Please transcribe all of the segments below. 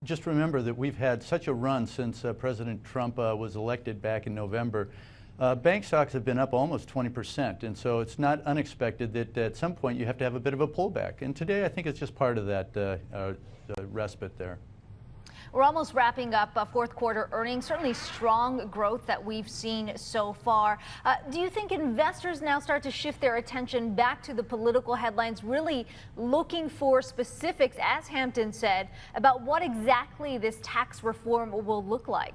just remember that we've had such a run since President Trump was elected back in November. Bank stocks have been up almost 20%, and so it's not unexpected that at some point you have to have a bit of a pullback. And today I think it's just part of that respite there. We're almost wrapping up fourth quarter earnings, certainly strong growth that we've seen so far. Do you think investors now start to shift their attention back to the political headlines, really looking for specifics, as Hampton said, about what exactly this tax reform will look like?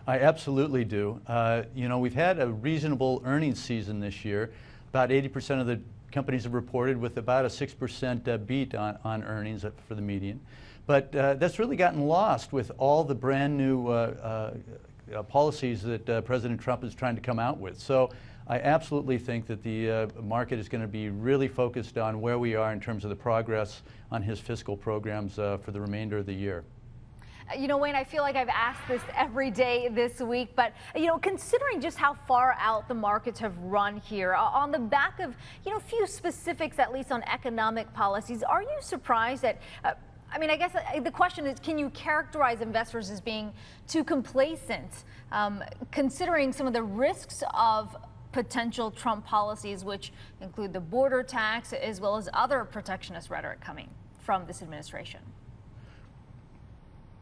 I absolutely do. You know, we've had a reasonable earnings season this year. About 80% of the companies have reported with about a 6% beat on earnings for the median. But that's really gotten lost with all the brand new policies that President Trump is trying to come out with. So I absolutely think that the market is going to be really focused on where we are in terms of the progress on his fiscal programs for the remainder of the year. You know, Wayne, I feel like I've asked this every day this week, but, you know, considering just how far out the markets have run here, on the back of, you know, a few specifics, at least on economic policies, are you surprised that, I mean, I guess the question is, can you characterize investors as being too complacent, considering some of the risks of potential Trump policies, which include the border tax, as well as other protectionist rhetoric coming from this administration?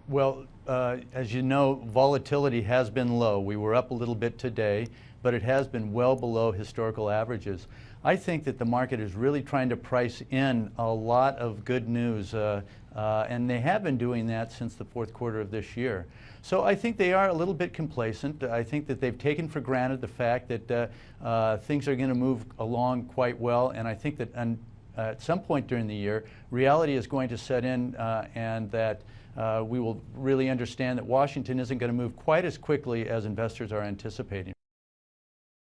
Well, as you know, volatility has been low. We were up a little bit today, but it has been well below historical averages. I think that the market is really trying to price in a lot of good news, and they have been doing that since the fourth quarter of this year. So I think they are a little bit complacent. I think that they've taken for granted the fact that things are going to move along quite well, and I think that at some point during the year, reality is going to set in, and that we will really understand that Washington isn't going to move quite as quickly as investors are anticipating.